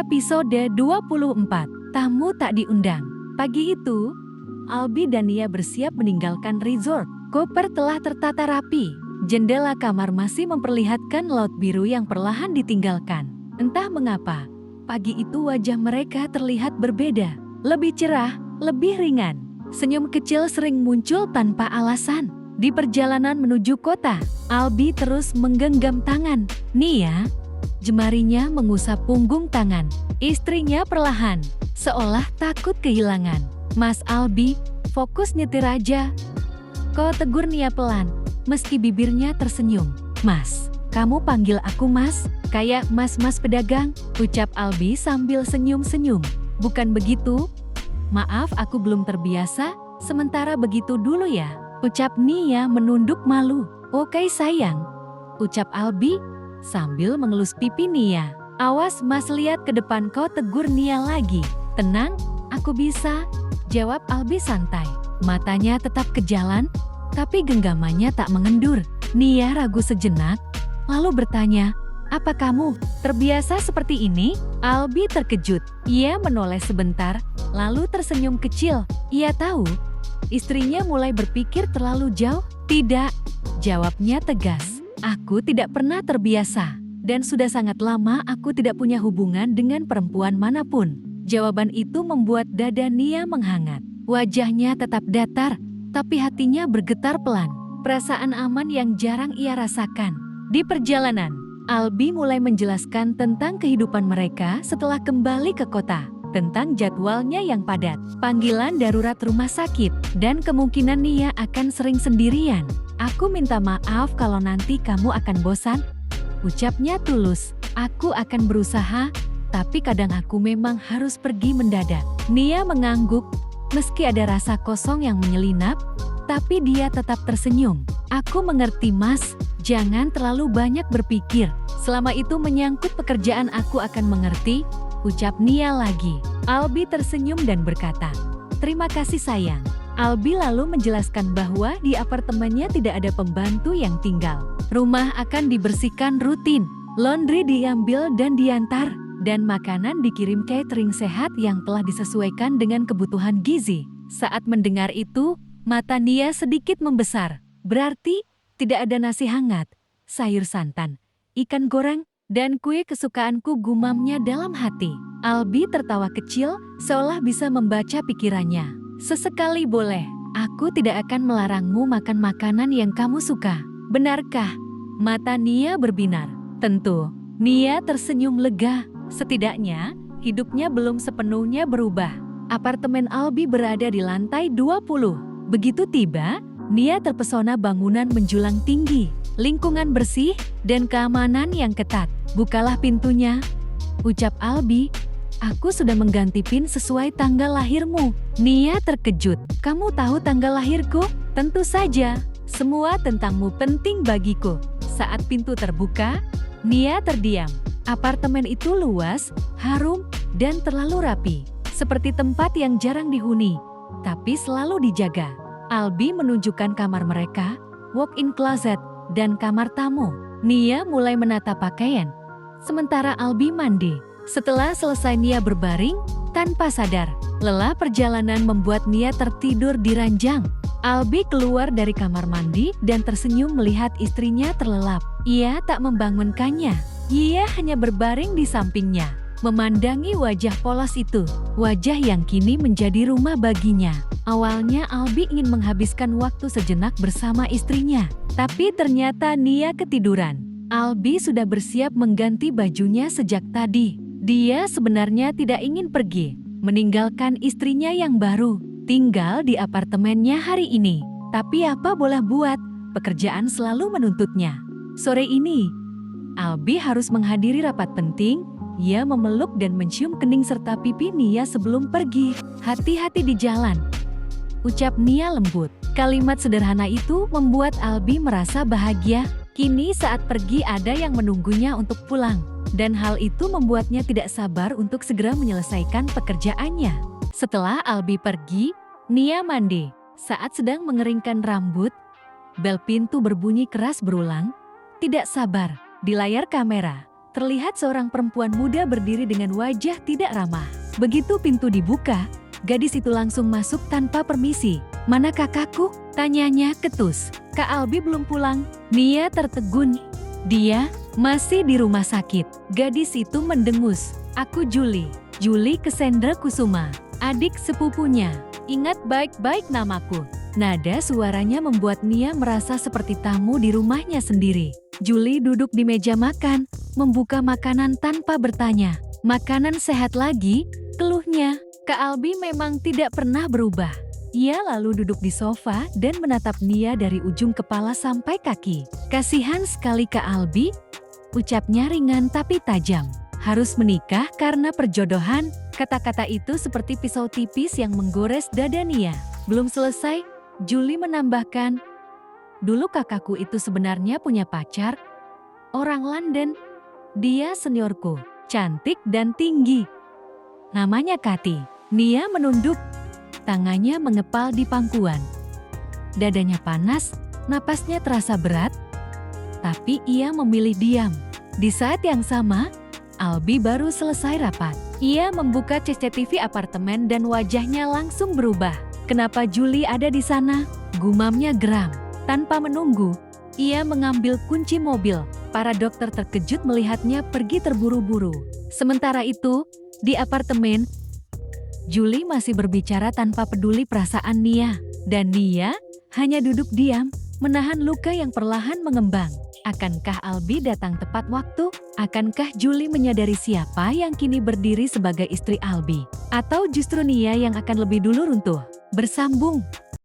Episode 24, Tamu Tak Diundang. Pagi itu, Albi dan Nia bersiap meninggalkan resort. Koper telah tertata rapi. Jendela kamar masih memperlihatkan laut biru yang perlahan ditinggalkan. Entah mengapa, pagi itu wajah mereka terlihat berbeda. Lebih cerah, lebih ringan. Senyum kecil sering muncul tanpa alasan. Di perjalanan menuju kota, Albi terus menggenggam tangan Nia. Jemarinya mengusap punggung tangan istrinya perlahan, seolah takut kehilangan. Mas Albi, fokus nyetir aja. Kau tegur Nia pelan, meski bibirnya tersenyum. Mas, kamu panggil aku mas, kayak mas-mas pedagang, ucap Albi sambil senyum-senyum. Bukan begitu? Maaf aku belum terbiasa, sementara begitu dulu ya, ucap Nia menunduk malu. Oke sayang, ucap Albi sambil mengelus pipi Nia. Awas mas lihat ke depan, kau tegur Nia lagi. Tenang, aku bisa, jawab Albi santai. Matanya tetap ke jalan, tapi genggamannya tak mengendur. Nia ragu sejenak, lalu bertanya, apa kamu terbiasa seperti ini? Albi terkejut. Ia menoleh sebentar, lalu tersenyum kecil. Ia tahu, istrinya mulai berpikir terlalu jauh. Tidak, jawabnya tegas. Aku tidak pernah terbiasa, dan sudah sangat lama aku tidak punya hubungan dengan perempuan manapun. Jawaban itu membuat dada Nia menghangat. Wajahnya tetap datar, tapi hatinya bergetar pelan. Perasaan aman yang jarang ia rasakan. Di perjalanan, Albi mulai menjelaskan tentang kehidupan mereka setelah kembali ke kota. Tentang jadwalnya yang padat, panggilan darurat rumah sakit, dan kemungkinan Nia akan sering sendirian. Aku minta maaf kalau nanti kamu akan bosan, ucapnya tulus. Aku akan berusaha, tapi kadang aku memang harus pergi mendadak. Nia mengangguk, meski ada rasa kosong yang menyelinap, tapi dia tetap tersenyum. Aku mengerti mas, jangan terlalu banyak berpikir. Selama itu menyangkut pekerjaan aku akan mengerti, ucap Nia lagi. Albi tersenyum dan berkata, terima kasih sayang. Albi lalu menjelaskan bahwa di apartemennya tidak ada pembantu yang tinggal. Rumah akan dibersihkan rutin, laundry diambil dan diantar, dan makanan dikirim catering sehat yang telah disesuaikan dengan kebutuhan gizi. Saat mendengar itu, mata Nia sedikit membesar. Berarti tidak ada nasi hangat, sayur santan, ikan goreng, dan kue kesukaanku, gumamnya dalam hati. Albi tertawa kecil, seolah bisa membaca pikirannya. Sesekali boleh, aku tidak akan melarangmu makan makanan yang kamu suka. Benarkah? Mata Nia berbinar. Tentu. Nia tersenyum lega. Setidaknya, hidupnya belum sepenuhnya berubah. Apartemen Albi berada di lantai 20. Begitu tiba, Nia terpesona bangunan menjulang tinggi, lingkungan bersih, dan keamanan yang ketat. Bukalah pintunya, ucap Albi. Aku sudah mengganti PIN sesuai tanggal lahirmu. Nia terkejut. Kamu tahu tanggal lahirku? Tentu saja. Semua tentangmu penting bagiku. Saat pintu terbuka, Nia terdiam. Apartemen itu luas, harum, dan terlalu rapi. Seperti tempat yang jarang dihuni, tapi selalu dijaga. Albi menunjukkan kamar mereka, walk-in closet, dan kamar tamu. Nia mulai menata pakaian, sementara Albi mandi. Setelah selesai Nia berbaring, tanpa sadar, lelah perjalanan membuat Nia tertidur di ranjang. Albi keluar dari kamar mandi dan tersenyum melihat istrinya terlelap. Ia tak membangunkannya, ia hanya berbaring di sampingnya, memandangi wajah polos itu, wajah yang kini menjadi rumah baginya. Awalnya Albi ingin menghabiskan waktu sejenak bersama istrinya, tapi ternyata Nia ketiduran. Albi sudah bersiap mengganti bajunya sejak tadi. Dia sebenarnya tidak ingin pergi, meninggalkan istrinya yang baru, tinggal di apartemennya hari ini. Tapi apa boleh buat, pekerjaan selalu menuntutnya. Sore ini, Albi harus menghadiri rapat penting. Ia memeluk dan mencium kening serta pipi Nia sebelum pergi. Hati-hati di jalan, ucap Nia lembut. Kalimat sederhana itu membuat Albi merasa bahagia. Kini saat pergi ada yang menunggunya untuk pulang. Dan hal itu membuatnya tidak sabar untuk segera menyelesaikan pekerjaannya. Setelah Albi pergi, Nia mandi. Saat sedang mengeringkan rambut, bel pintu berbunyi keras berulang. Tidak sabar, di layar kamera, terlihat seorang perempuan muda berdiri dengan wajah tidak ramah. Begitu pintu dibuka, gadis itu langsung masuk tanpa permisi. "Mana kakakku?" tanyanya ketus. "Kak Albi belum pulang." Nia tertegun. "Dia masih di rumah sakit." Gadis itu mendengus. "Aku Juli. Juli Kesendra Kusuma, adik sepupunya. Ingat baik-baik namaku." Nada suaranya membuat Nia merasa seperti tamu di rumahnya sendiri. Juli duduk di meja makan, membuka makanan tanpa bertanya. "Makanan sehat lagi?" keluhnya. Kak Albi memang tidak pernah berubah. Ia lalu duduk di sofa dan menatap Nia dari ujung kepala sampai kaki. "Kasihan sekali Kak Albi," ucapnya ringan tapi tajam. "Harus menikah karena perjodohan." Kata-kata itu seperti pisau tipis yang menggores dada Nia. Belum selesai, Juli menambahkan, "Dulu kakakku itu sebenarnya punya pacar, orang London. Dia seniorku, cantik dan tinggi. Namanya Kati." Nia menunduk, tangannya mengepal di pangkuan. Dadanya panas, napasnya terasa berat, tapi ia memilih diam. Di saat yang sama, Albi baru selesai rapat. Ia membuka CCTV apartemen dan wajahnya langsung berubah. "Kenapa Juli ada di sana?" gumamnya geram. Tanpa menunggu, ia mengambil kunci mobil. Para dokter terkejut melihatnya pergi terburu-buru. Sementara itu, di apartemen, Juli masih berbicara tanpa peduli perasaan Nia. Dan Nia hanya duduk diam, menahan luka yang perlahan mengembang. Akankah Albi datang tepat waktu? Akankah Juli menyadari siapa yang kini berdiri sebagai istri Albi? Atau justru Nia yang akan lebih dulu runtuh? Bersambung.